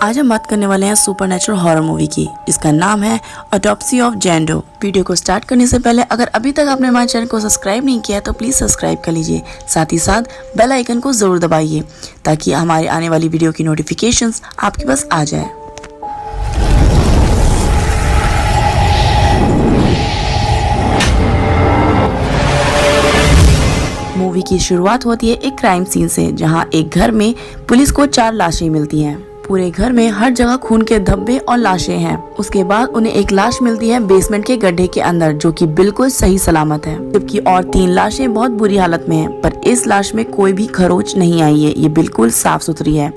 आज हम बात करने वाले हैं सुपरनैचुरल हॉरर मूवी की, जिसका नाम है autopsy of Jane Doe. Video को स्टार्ट करने से पहले अगर अभी तक आपने हमारे चैनल को सब्सक्राइब नहीं किया है तो प्लीज़ सब्सक्राइब कर लीजिए। साथ ही साथ बेल आइकन को ज़रूर दबाइए ताकि हमारे आने वाली वीडियो की नोटिफिकेशंस आपके पास आ जाए। मूवी की शुरुआत होती है एक क्राइम सीन से, जहां एक घर में पुलिस को 4 लाशें मिलती हैं। पूरे घर में हर जगह खून के धब्बे और लाशें हैं। उसके बाद उन्हें एक लाश मिलती है बेसमेंट के गड्ढे के अंदर, जो कि बिल्कुल सही सलामत है, जबकि और 3 लाशें बहुत बुरी हालत में हैं। पर इस लाश में कोई भी खरोच नहीं आई है, ये बिल्कुल साफ सुथरी है।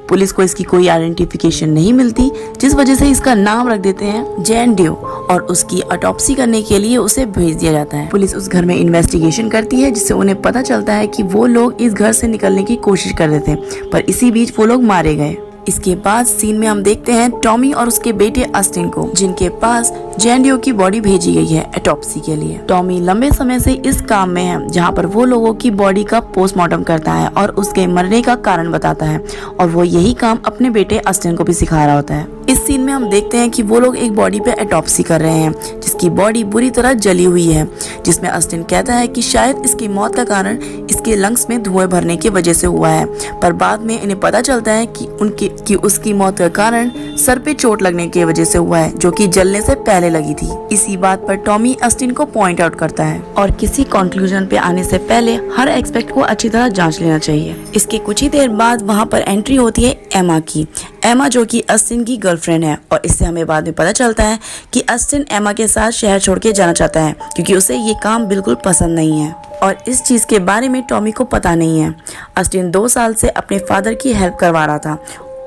पुलिस को इसकी कोई आइडेंटिफिकेशन नहीं मिलती, जिस वजह से इसका नाम रख देते हैं जैन डो और उसकी ऑटोप्सी करने के लिए उसे भेज दिया जाता है। पुलिस उस घर में इन्वेस्टिगेशन करती है, जिससे उन्हें पता चलता है कि वो लोग इस घर से निकलने की कोशिश कर रहे थे, पर इसी बीच वो लोग मारे गए। इसके बाद सीन में हम देखते हैं टॉमी और उसके बेटे अस्टिन को, जिनके पास जैन डो की बॉडी भेजी गई है ऑटोप्सी के लिए। टॉमी लंबे समय से इस काम में है, जहां पर वो लोगों की बॉडी का पोस्टमार्टम करता है और उसके मरने का कारण बताता है, और वो यही काम अपने बेटे अस्टिन को भी सिखा रहा होता है। इस सीन में हम देखते हैं कि वो लोग एक बॉडी पे ऑटोप्सी कर रहे हैं, जिसकी बॉडी बुरी तरह जली हुई है, जिसमें अस्टिन कहता है कि शायद इसकी मौत का कारण इसके लंग्स में धुएं भरने की वजह से हुआ है, पर बाद में इन्हें पता चलता है कि उसकी मौत का कारण सर पे चोट लगने की वजह से हुआ है, जो कि जलने से पहले लगी थी। इसी बात पर टॉमी अस्टिन को पॉइंट आउट करता है और किसी कंक्लूजन पे आने से पहले हर एस्पेक्ट को अच्छी तरह जांच लेना चाहिए। इसके कुछ ही देर बाद वहाँ पर एंट्री होती है एमा की। एमा जो कि अस्टिन की गर्लफ्रेंड है, और इससे हमें बाद में पता चलता है कि अस्टिन एमा के साथ शहर छोड़ के जाना चाहता है, क्योंकि उसे ये काम बिल्कुल पसंद नहीं है, और इस चीज के बारे में टॉमी को पता नहीं है। अस्टिन 2 साल से अपने फादर की हेल्प करवा रहा था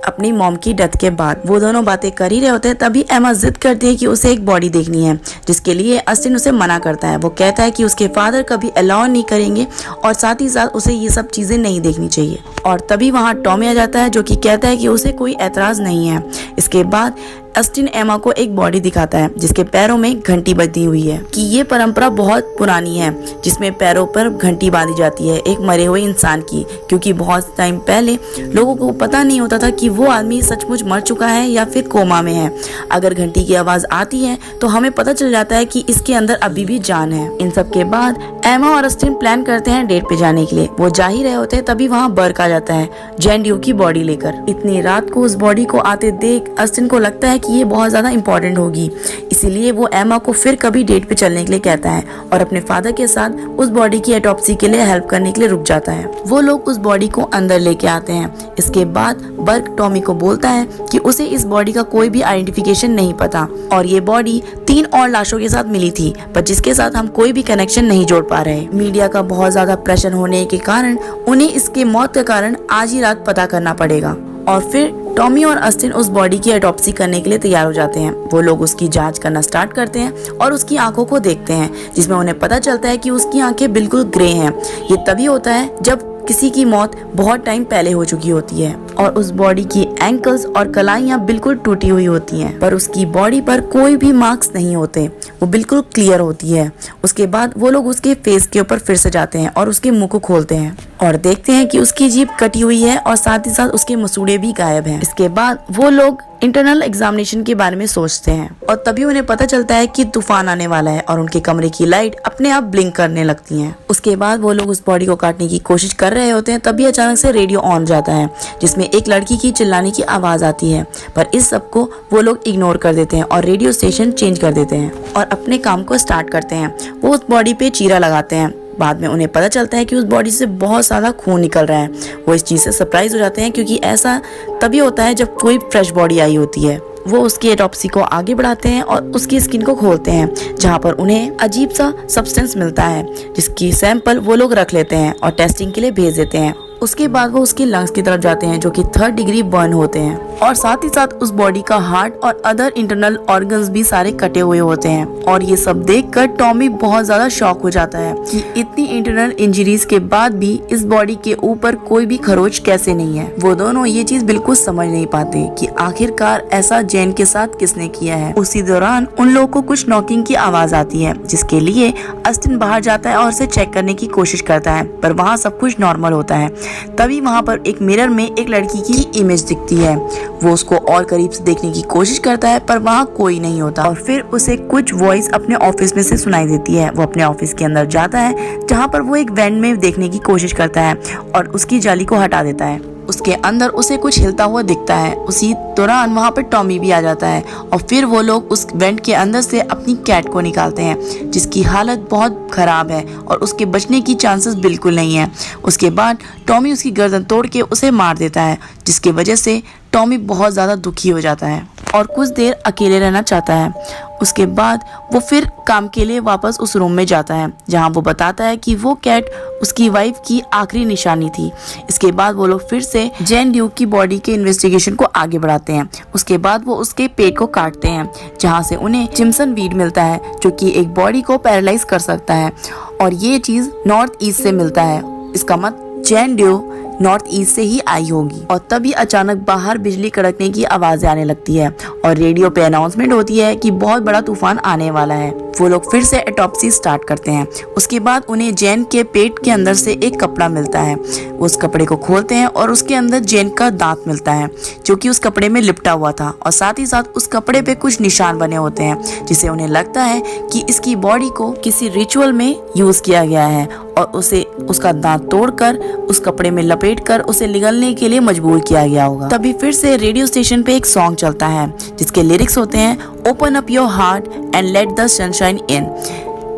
अपनी मॉम की डेथ के बाद। वो दोनों बातें कर ही रहे होते हैं, तभी एमा जिद करती है कि उसे एक बॉडी देखनी है, जिसके लिए अस्टिन उसे मना करता है। वो कहता है कि उसके फादर कभी अलाउ नहीं करेंगे, और साथ ही साथ उसे ये सब चीजें नहीं देखनी चाहिए। और तभी वहाँ टॉमी आ जाता है, जो कि कहता है कि उसे कोई एतराज नहीं है। इसके बाद अस्टिन एमा को एक बॉडी दिखाता है, जिसके पैरों में घंटी बंधी हुई है, कि ये परंपरा बहुत पुरानी है, जिसमें पैरों पर घंटी बांधी जाती है एक मरे हुए इंसान की, क्योंकि बहुत टाइम पहले लोगों को पता नहीं होता था कि वो आदमी सचमुच मर चुका है या फिर कोमा में है। अगर घंटी की आवाज आती है तो हमें पता चल जाता है कि इसके अंदर अभी भी जान है। इन सब के बाद एमा और अस्टिन प्लान करते हैं डेट पे जाने के लिए। वो जा ही रहे होते हैं, तभी वहाँ बर्क आ जाता है जैन डो की बॉडी लेकर। इतनी रात को उस बॉडी को आते देख अस्टिन को लगता है कि ये बहुत ज्यादा इंपॉर्टेंट होगी, इसीलिए वो एमा को फिर कभी डेट पे चलने के लिए कहता है, और अपने फादर के साथ उस बॉडी की ऑटोप्सी के लिए हेल्प करने के लिए रुक जाता है। वो लोग उस बॉडी को अंदर लेके आते हैं। इसके बाद बर्क टॉमी को बोलता है कि उसे इस बॉडी का कोई भी आइडेंटिफिकेशन नहीं पता, और ये बॉडी 3 और लाशों के साथ मिली थी, पर जिसके साथ हम कोई भी कनेक्शन नहीं जोड़ पा रहे। मीडिया का बहुत ज्यादा प्रेशर होने के कारण उन्हें इसके मौत का कारण आज ही रात पता करना पड़ेगा। और फिर टॉमी और अस्टिन उस बॉडी की ऑटोप्सी करने के लिए तैयार हो जाते हैं। वो लोग उसकी जांच करना स्टार्ट करते हैं और उसकी आंखों को देखते हैं, जिसमें उन्हें पता चलता है कि उसकी आंखें बिल्कुल ग्रे हैं। ये तभी होता है जब किसी की मौत बहुत टाइम पहले हो चुकी होती है, और उस बॉडी की एंकल्स और कलाइयां बिल्कुल टूटी हुई होती हैं, पर उसकी बॉडी पर कोई भी मार्क्स नहीं होते, वो बिल्कुल क्लियर होती है। उसके बाद वो लोग उसके फेस के ऊपर फिर से जाते हैं और उसके मुंह को खोलते हैं और देखते हैं कि उसकी जीभ कटी हुई है, और साथ ही साथ उसके मसूड़े भी गायब हैं। इसके बाद वो लोग इंटरनल एग्जामिनेशन के बारे में सोचते हैं, और तभी उन्हें पता चलता है कि तूफान आने वाला है, और उनके कमरे की लाइट अपने आप ब्लिंक करने लगती हैं। उसके बाद वो लोग उस बॉडी को काटने की कोशिश कर रहे होते हैं, तभी अचानक से रेडियो ऑन जाता है, जिसमें एक लड़की की चिल्लाने की आवाज आती है, पर इस सबको वो लोग इग्नोर कर देते हैं और रेडियो स्टेशन चेंज कर देते हैं और अपने काम को स्टार्ट करते हैं। वो उस बॉडी पे चीरा लगाते हैं। बाद में उन्हें पता चलता है कि उस बॉडी से बहुत ज्यादा खून निकल रहा है। वो इस चीज से सरप्राइज हो जाते हैं, क्योंकि ऐसा तभी होता है जब कोई फ्रेश बॉडी आई होती है। वो उसकी ऑटोप्सी को आगे बढ़ाते हैं और उसकी स्किन को खोलते हैं, जहाँ पर उन्हें अजीब सा सब्सटेंस मिलता है, जिसकी सैंपल वो लोग रख लेते हैं और टेस्टिंग के लिए भेज देते हैं। उसके बाद वो उसके लंग्स की तरफ जाते हैं, जो कि 3rd डिग्री बर्न होते हैं, और साथ ही साथ उस बॉडी का हार्ट और अदर इंटरनल ऑर्गन्स भी सारे कटे हुए होते हैं। और ये सब देखकर टॉमी बहुत ज्यादा शॉक हो जाता है कि इतनी इंटरनल इंजरीज के बाद भी इस बॉडी के ऊपर कोई भी खरोच कैसे नहीं है। वो दोनों ये चीज बिल्कुल समझ नहीं पाते कि आखिरकार ऐसा जैन के साथ किसने किया है। उसी दौरान उन लोगों को कुछ नॉकिंग की आवाज आती है, जिसके लिए अस्टिन बाहर जाता है और उसे चेक करने की कोशिश करता है, पर वहाँ सब कुछ नॉर्मल होता है। तभी वहाँ पर एक मिरर में एक लड़की की इमेज दिखती है। वो उसको और करीब से देखने की कोशिश करता है पर वहाँ कोई नहीं होता और फिर उसे कुछ वॉइस अपने ऑफिस में से सुनाई देती है। वो अपने ऑफिस के अंदर जाता है जहाँ पर वो एक वेंट में देखने की कोशिश करता है और उसकी जाली को हटा देता है। उसके अंदर उसे कुछ हिलता हुआ दिखता है। उसी दौरान वहाँ पर टॉमी भी आ जाता है और फिर वो लोग उस वेंट के अंदर से अपनी कैट को निकालते हैं जिसकी हालत बहुत खराब है और उसके बचने की चांसेस बिल्कुल नहीं है। उसके बाद टॉमी उसकी गर्दन तोड़ के उसे मार देता है जिसकी वजह से टॉमी बहुत ज़्यादा दुखी हो जाता है और कुछ देर अकेले रहना चाहता है। उसके बाद वो फिर काम के लिए वापस उस रूम में जाता है जहां वो बताता है कि वो कैट उसकी वाइफ की आखिरी निशानी थी। इसके बाद वो लोग फिर से जैन ड्यूक की बॉडी के इन्वेस्टिगेशन को आगे बढ़ाते हैं। उसके बाद वो उसके पेट को काटते हैं जहां से उन्हें चिम्सन वीड मिलता है जो कि एक बॉडी को पैरालाइज कर सकता है और ये चीज नॉर्थ ईस्ट से मिलता है। इसका मतलब जैन ड्यू नॉर्थ ईस्ट से ही आई होगी। और तभी अचानक बाहर बिजली कड़कने की आवाजें आने लगती है और रेडियो पे अनाउंसमेंट होती है कि बहुत बड़ा तूफान आने वाला है। वो लोग फिर से ऑटोप्सी स्टार्ट करते हैं। उसके बाद उन्हें जैन के पेट के अंदर से एक कपड़ा मिलता है। उस कपड़े को खोलते हैं और उसके अंदर जैन का दांत मिलता है जो कि उस कपड़े में लिपटा हुआ था और साथ ही साथ उस कपड़े पे कुछ निशान बने होते हैं जिससे उन्हें लगता है कि इसकी बॉडी को किसी रिचुअल में यूज किया गया है और उसे उसका दांत तोड़कर उस कपड़े में लपेटकर उसे निगलने के लिए मजबूर किया गया होगा। तभी फिर से रेडियो स्टेशन पे एक सॉन्ग चलता है जिसके लिरिक्स होते हैं open up your heart and let the sunshine इन।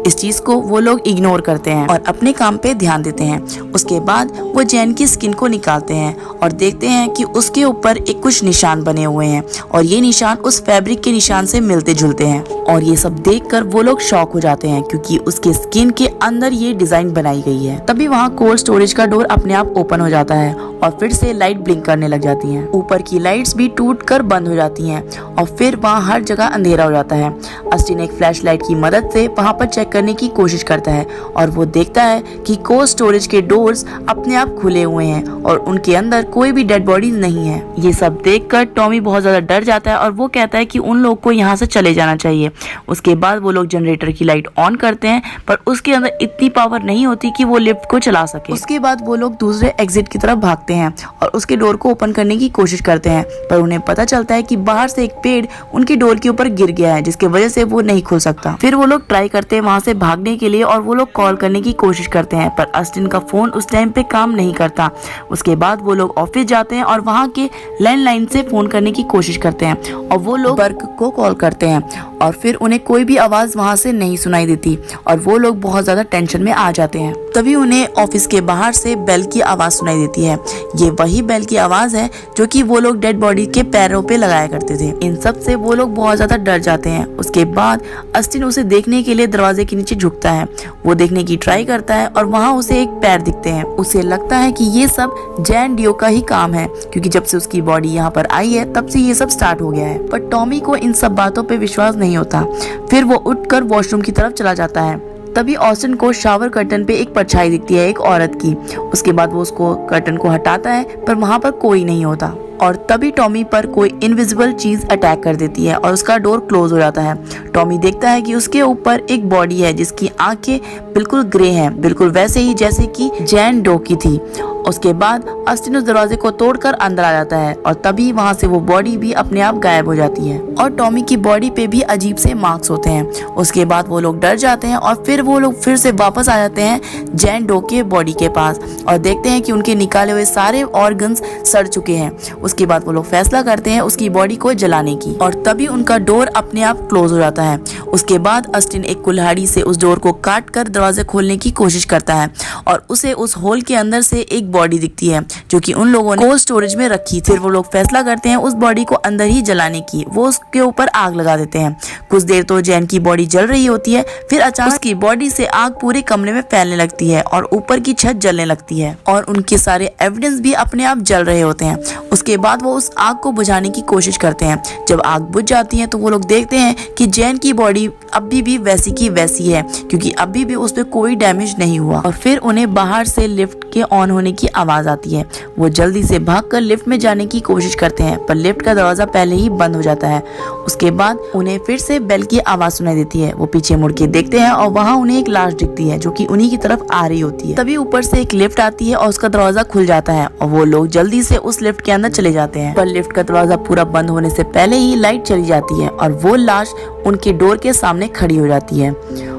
इस चीज को वो लोग इग्नोर करते हैं और अपने काम पे ध्यान देते हैं। उसके बाद वो जैन की स्किन को निकालते हैं और देखते हैं कि उसके ऊपर एक कुछ निशान बने हुए हैं और ये निशान उस फैब्रिक के निशान से मिलते जुलते हैं और ये सब देखकर वो लोग शॉक हो जाते हैं क्योंकि उसके स्किन के अंदर ये डिजाइन बनाई गई है। तभी वहाँ कोल्ड स्टोरेज का डोर अपने आप ओपन हो जाता है और फिर से लाइट ब्लिंक करने लग जाती हैं। ऊपर की लाइट्स भी टूटकर बंद हो जाती हैं और फिर वहाँ हर जगह अंधेरा हो जाता है। अस्टिन एक फ्लैश लाइट की मदद से वहाँ पर चेक करने की कोशिश करता है और वो देखता है कि कोल्ड स्टोरेज के डोर्स अपने आप खुले हुए हैं और उनके अंदर कोई भी डेड बॉडी नहीं है। ये सब देखकर टॉमी बहुत ज्यादा डर जाता है और वो कहता है कि उन लोग को यहाँ से चले जाना चाहिए। उसके बाद वो लोग जनरेटर की लाइट ऑन करते हैं पर उसके अंदर इतनी पावर नहीं होती कि वो लिफ्ट को चला सके। उसके बाद वो लोग दूसरे एग्जिट की तरफ भागते हैं और उसके डोर को ओपन करने की कोशिश करते हैं पर उन्हें पता चलता है कि बाहर से एक पेड़ उनकी डोर के ऊपर गिर गया है जिसकी वजह से वो नहीं खुल सकता। फिर वो लोग ट्राई करते हैं वहां से भागने के लिए और वो लोग कॉल करने की कोशिश करते हैं पर अस्टिन का फोन उस टाइम पे काम नहीं करता। उसके बाद वो लोग ऑफिस जाते हैं और वहाँ के लैंडलाइन से फोन करने की कोशिश करते हैं और वो लोग बर्क को कॉल करते हैं और फिर उन्हें कोई भी आवाज वहाँ से नहीं सुनाई देती और वो लोग बहुत ज्यादा टेंशन में आ जाते हैं। तभी उन्हें ऑफिस के बाहर से बेल की आवाज सुनाई देती है। ये वही बेल की आवाज है जो कि वो लोग डेड बॉडी के पैरों पे लगाया करते थे। इन सब से वो लोग बहुत ज्यादा डर जाते हैं। उसके बाद अस्टिन उसे देखने के लिए दरवाजे के नीचे झुकता है। वो देखने की ट्राई करता है और वहाँ उसे एक पैर दिखते हैं। उसे लगता है कि ये सब जैन ड्यू का ही काम है क्योंकि जब से उसकी बॉडी यहाँ पर आई है तब से ये सब स्टार्ट हो गया है। पर टॉमी को इन सब बातों पे विश्वास नहीं होता। फिर वो उठकर वॉशरूम की तरफ चला जाता है। तभी ऑस्टिन को शावर कर्टन पे एक परछाई दिखती है एक औरत की। उसके बाद वो उसको कर्टन को हटाता है पर वहाँ पर कोई नहीं होता और तभी टॉमी पर कोई इनविजिबल चीज अटैक कर देती है और उसका डोर क्लोज हो जाता है। टॉमी देखता है कि उसके ऊपर एक बॉडी है जिसकी आंखें बिल्कुल ग्रे हैं, बिल्कुल वैसे ही जैसे कि जैन डो की थी। उसके बाद अस्टिन उस दरवाजे को तोड़कर अंदर आ जाता है और तभी वहां से वो बॉडी भी अपने आप गायब हो जाती है और टॉमी की बॉडी पे भी अजीब से मार्क्स होते हैं। उसके बाद वो लोग डर जाते हैं और फिर वो लोग फिर से वापस आ जाते हैं जैन डो के बॉडी के पास और देखते हैं कि उनके निकाले हुए सारे ऑर्गन्स सड़ चुके हैं। उसके बाद वो लोग फैसला करते हैं उसकी बॉडी को जलाने की और तभी उनका डोर अपने आप क्लोज हो जाता है। उसके बाद अस्टिन एक कुल्हाड़ी से उस डोर को काट कर दरवाजे खोलने की कोशिश करता है और उसे उस होल के अंदर से एक बॉडी दिखती है जो कि उन लोगों ने कोल्ड स्टोरेज में रखी थी। फिर वो लोग फैसला करते हैं उस बॉडी को अंदर ही जलाने की। वो उसके ऊपर आग लगा देते हैं। कुछ देर तो जैन की बॉडी जल रही होती है, फिर अचानक उसकी बॉडी से आग पूरे कमरे में फैलने लगती है और ऊपर की छत जलने लगती है और उनके सारे एविडेंस भी अपने आप जल रहे होते हैं। उसके बाद वो उस आग को बुझाने की कोशिश करते हैं। जब आग बुझ जाती है तो वो लोग देखते हैं कि जैन की बॉडी अभी भी वैसी की वैसी है क्योंकि अभी भी उस पर कोई डैमेज नहीं हुआ और फिर उन्हें बाहर से लिफ्ट के ऑन होने की आवाज आती है वो जल्दी से भागकर लिफ्ट में जाने की कोशिश करते हैं, पर लिफ्ट का दरवाजा पहले ही बंद हो जाता है। उसके बाद उन्हें फिर से बेल की आवाज सुनाई देती है। वो पीछे मुड़ के देखते हैं और वहाँ उन्हें एक लाश दिखती है जो कि उन्हीं की तरफ आ रही होती है। तभी ऊपर से एक लिफ्ट आती है और उसका दरवाजा खुल जाता है और वो लोग जल्दी से उस लिफ्ट के अंदर चले जाते हैं, पर लिफ्ट का दरवाजा पूरा बंद होने से पहले ही लाइट चली जाती है और वो लाश उनके डोर के सामने खड़ी हो जाती है।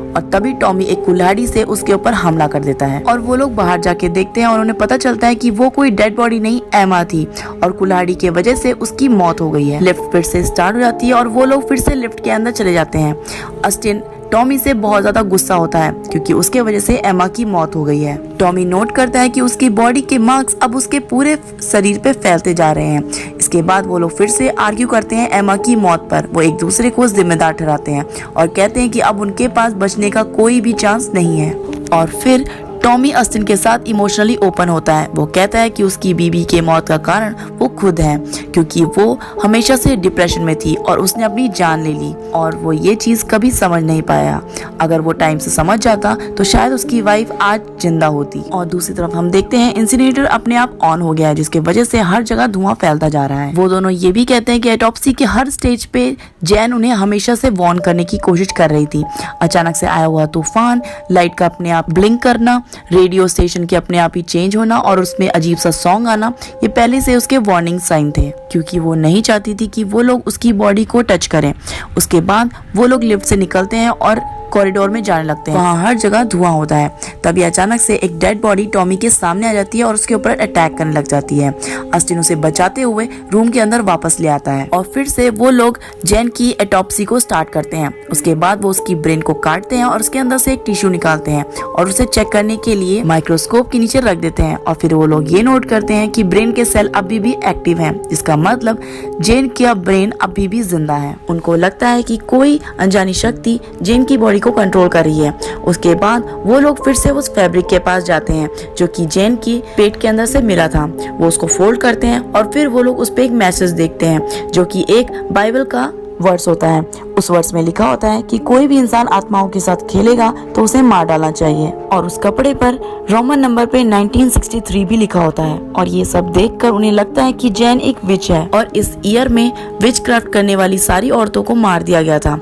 और तभी टॉमी एक कुल्हाड़ी से उसके ऊपर हमला कर देता है और वो लोग बाहर जाके देखते हैं और उन्हें पता चलता है कि वो कोई डेड बॉडी नहीं, एमा थी और कुल्हाड़ी की वजह से उसकी मौत हो गई है। लिफ्ट फिर से स्टार्ट हो जाती है और वो लोग फिर से लिफ्ट के अंदर चले जाते हैं। अस्टिन टॉमी से बहुत ज्यादा गुस्सा होता है क्योंकि उसके वजह से एमा की मौत हो गई है। टॉमी नोट करता है कि उसकी बॉडी के मार्क्स अब उसके पूरे शरीर पे फैलते जा रहे हैं। इसके बाद वो लोग फिर से आर्ग्यू करते हैं एमा की मौत पर। वो एक दूसरे को जिम्मेदार ठहराते हैं और कहते हैं कि अब उनके पास बचने का कोई भी चांस नहीं है। और फिर टॉमी अस्टिन के साथ इमोशनली ओपन होता है। वो कहता है कि उसकी बीबी के मौत का कारण वो खुद है क्योंकि वो हमेशा से डिप्रेशन में थी और उसने अपनी जान ले ली और वो ये चीज कभी समझ नहीं पाया। अगर वो टाइम से समझ जाता तो शायद उसकी वाइफ आज जिंदा होती। और दूसरी तरफ हम देखते हैं इंसिनेटर अपने आप ऑन हो गया है जिसकी वजह से हर जगह धुआं फैलता जा रहा है। वो दोनों ये भी कहते हैं कि ऑटोप्सी के हर स्टेज पे जैन उन्हें हमेशा से वार्न करने की कोशिश कर रही थी। अचानक से आया हुआ तूफान, लाइट का अपने आप ब्लिंक करना, रेडियो स्टेशन के अपने आप ही चेंज होना और उसमें अजीब सा सॉन्ग आना, ये पहले से उसके वार्निंग साइन थे क्योंकि वो नहीं चाहती थी कि वो लोग उसकी बॉडी को टच करें। उसके बाद वो लोग लिफ्ट से निकलते हैं और कॉरिडोर में जाने लगते हैं। वहाँ हर जगह धुआं होता है। तभी अचानक से एक डेड बॉडी टॉमी के सामने आ जाती है और उसके ऊपर अटैक करने लग जाती है। अस्टिन उसे बचाते हुए रूम के अंदर वापस ले आता है और फिर से वो लोग जैन की ऑटोप्सी को स्टार्ट करते हैं। उसके बाद वो उसकी ब्रेन को काटते हैं और उसके अंदर से एक टिश्यू निकालते हैं और उसे चेक करने के लिए माइक्रोस्कोप के नीचे रख देते हैं। और फिर वो लोग ये नोट करते हैं कि ब्रेन के सेल अभी भी एक्टिव हैं, जिसका मतलब जैन का ब्रेन अभी भी जिंदा है। उनको लगता है कि कोई अनजानी शक्ति जैन की बॉडी को कंट्रोल कर रही है। उसके बाद वो लोग फिर से उस फैब्रिक के पास जाते हैं जो कि जैन की पेट के अंदर से मिला था। वो उसको फोल्ड करते हैं और फिर वो लोग उस पे एक मैसेज देखते हैं जो कि एक बाइबल का वर्ड्स होता है। उस वर्ड्स में लिखा होता है कि कोई भी इंसान आत्माओं के साथ खेलेगा तो उसे मार डालना चाहिए। और उस कपड़े पर रोमन नंबर पे 1963 भी लिखा होता है। और ये सब देखकर उन्हें लगता है कि जैन एक विच है और इस ईयर में विच क्राफ्ट करने वाली सारी औरतों को मार दिया गया था।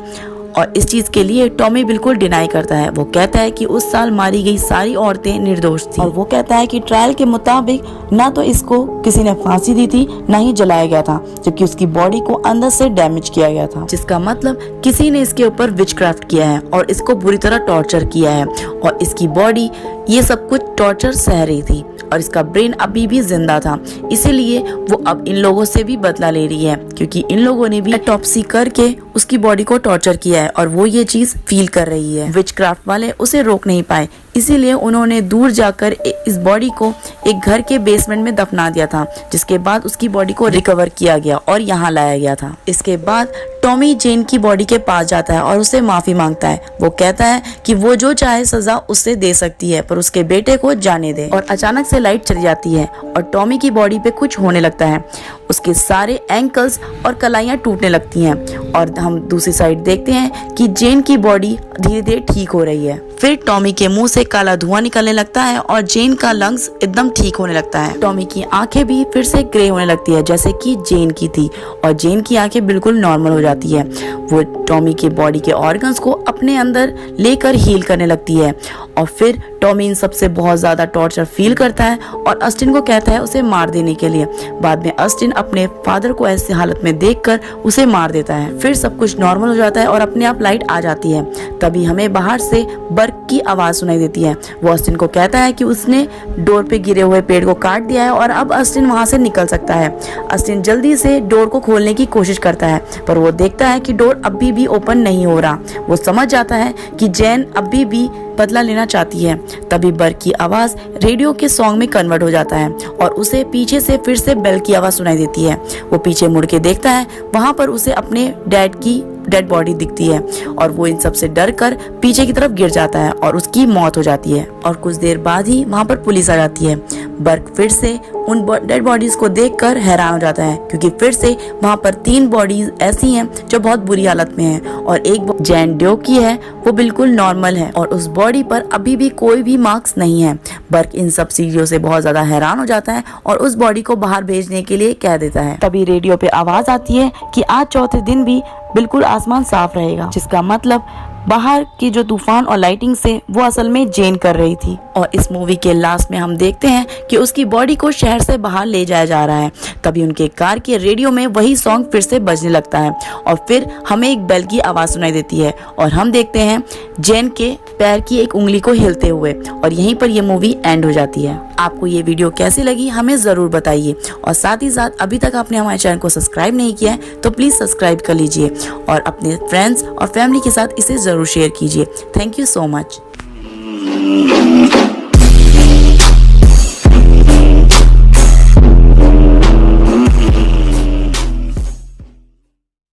और इस चीज के लिए टॉमी बिल्कुल डिनाई करता है। वो कहता है कि उस साल मारी गई सारी औरतें निर्दोष थी और वो कहता है कि ट्रायल के मुताबिक ना तो इसको किसी ने फांसी दी थी, ना ही जलाया गया था, जबकि उसकी बॉडी को अंदर से डैमेज किया गया था, जिसका मतलब किसी ने इसके ऊपर विचक्राफ्ट किया है और इसको बुरी तरह टॉर्चर किया है। और इसकी बॉडी ये सब कुछ टॉर्चर सह रही थी और इसका ब्रेन अभी भी जिंदा था, इसीलिए वो अब इन लोगों से भी बदला ले रही है क्योंकि इन लोगों ने भी ऑटोप्सी करके उसकी बॉडी को टॉर्चर किया है और वो ये चीज फील कर रही है। विचक्राफ्ट वाले उसे रोक नहीं पाए, इसीलिए उन्होंने दूर जाकर इस बॉडी को एक घर के बेसमेंट में दफना दिया था, जिसके बाद उसकी बॉडी को रिकवर किया गया और यहाँ लाया गया था। इसके बाद टॉमी जैन की बॉडी के पास जाता है और उससे माफी मांगता है। वो कहता है कि वो जो चाहे सजा उससे दे सकती है, पर उसके बेटे को जाने दे। और अचानक से लाइट चली जाती है और टॉमी की बॉडी पे कुछ होने लगता है। उसके सारे एंकल्स और कलाइयां टूटने लगती हैं और हम दूसरी साइड देखते हैं कि जैन की बॉडी धीरे धीरे ठीक हो रही है। फिर टॉमी के मुंह से काला धुआं निकलने लगता है और जैन का लंग्स एकदम ठीक होने लगता है। टॉमी की आंखें भी फिर से ग्रे होने लगती है जैसे कि जैन की थी और जैन की आंखें बिल्कुल नॉर्मल हो जाती है। वो टॉमी के बॉडी के ऑर्गन्स को अपने अंदर लेकर हील करने लगती है और फिर टॉमी इन सबसे बहुत ज्यादा टॉर्चर फील करता है और अस्टिन को कहता है उसे मार देने के लिए। बाद में अस्टिन अपने फादर को ऐसी हालत में देखकर उसे मार देता है। फिर सब कुछ नॉर्मल हो जाता है और अपने आप लाइट आ जाती है। तभी हमें बाहर से बर्क की आवाज सुनाई देती है। वो अस्टिन को कहता है कि उसने डोर पे गिरे हुए पेड़ को काट दिया है और अब अस्टिन वहां से निकल सकता है। अस्टिन जल्दी से डोर को खोलने की कोशिश करता है, पर वो देखता है कि डोर अभी भी ओपन नहीं हो रहा। वो समझ जाता है कि जैन अभी भी बदला लेना चाहती है। तभी बर्क की आवाज रेडियो के सॉन्ग में कन्वर्ट हो जाता है और उसे पीछे से फिर से बेल की आवाज सुनाई देती है। वो पीछे मुड़ के देखता है, वहां पर उसे अपने डैड की डेड बॉडी दिखती है और वो इन सब से डर कर पीछे की तरफ गिर जाता है और उसकी मौत हो जाती है। और कुछ देर बाद ही वहां पर पुलिस आ जाती है। बर्क फिर से उन डेड बॉडीज को देखकर हैरान हो जाता है, क्योंकि फिर से वहाँ पर 3 बॉडीज ऐसी हैं जो बहुत बुरी हालत में हैं और एक जैन डो की है वो बिल्कुल नॉर्मल है और उस बॉडी पर अभी भी कोई भी मार्क्स नहीं है। बर्क इन सब चीजों से बहुत ज्यादा हैरान हो जाता है और उस बॉडी को बाहर भेजने के लिए कह देता है। तभी रेडियो पे आवाज आती है कि आज चौथे दिन भी बिल्कुल आसमान साफ रहेगा, जिसका मतलब बाहर की जो तूफान और लाइटिंग से वो असल में जेन कर रही थी। और इस मूवी के लास्ट में हम देखते हैं कि उसकी बॉडी को शहर से बाहर ले जाया जा रहा है। तभी उनके कार के रेडियो में वही सॉन्ग फिर से बजने लगता है और फिर हमें एक बेल की आवाज सुनाई देती है और हम देखते हैं जेन के पैर की एक उंगली को हिलते हुए और यहीं पर ये मूवी एंड हो जाती है। आपको ये वीडियो कैसी लगी हमें जरूर बताइए और साथ ही साथ अभी तक आपने हमारे चैनल को सब्सक्राइब नहीं किया है तो प्लीज सब्सक्राइब कर लीजिए और अपने फ्रेंड्स और फैमिली के साथ इसे जरूर शेयर कीजिए। Thank you so much.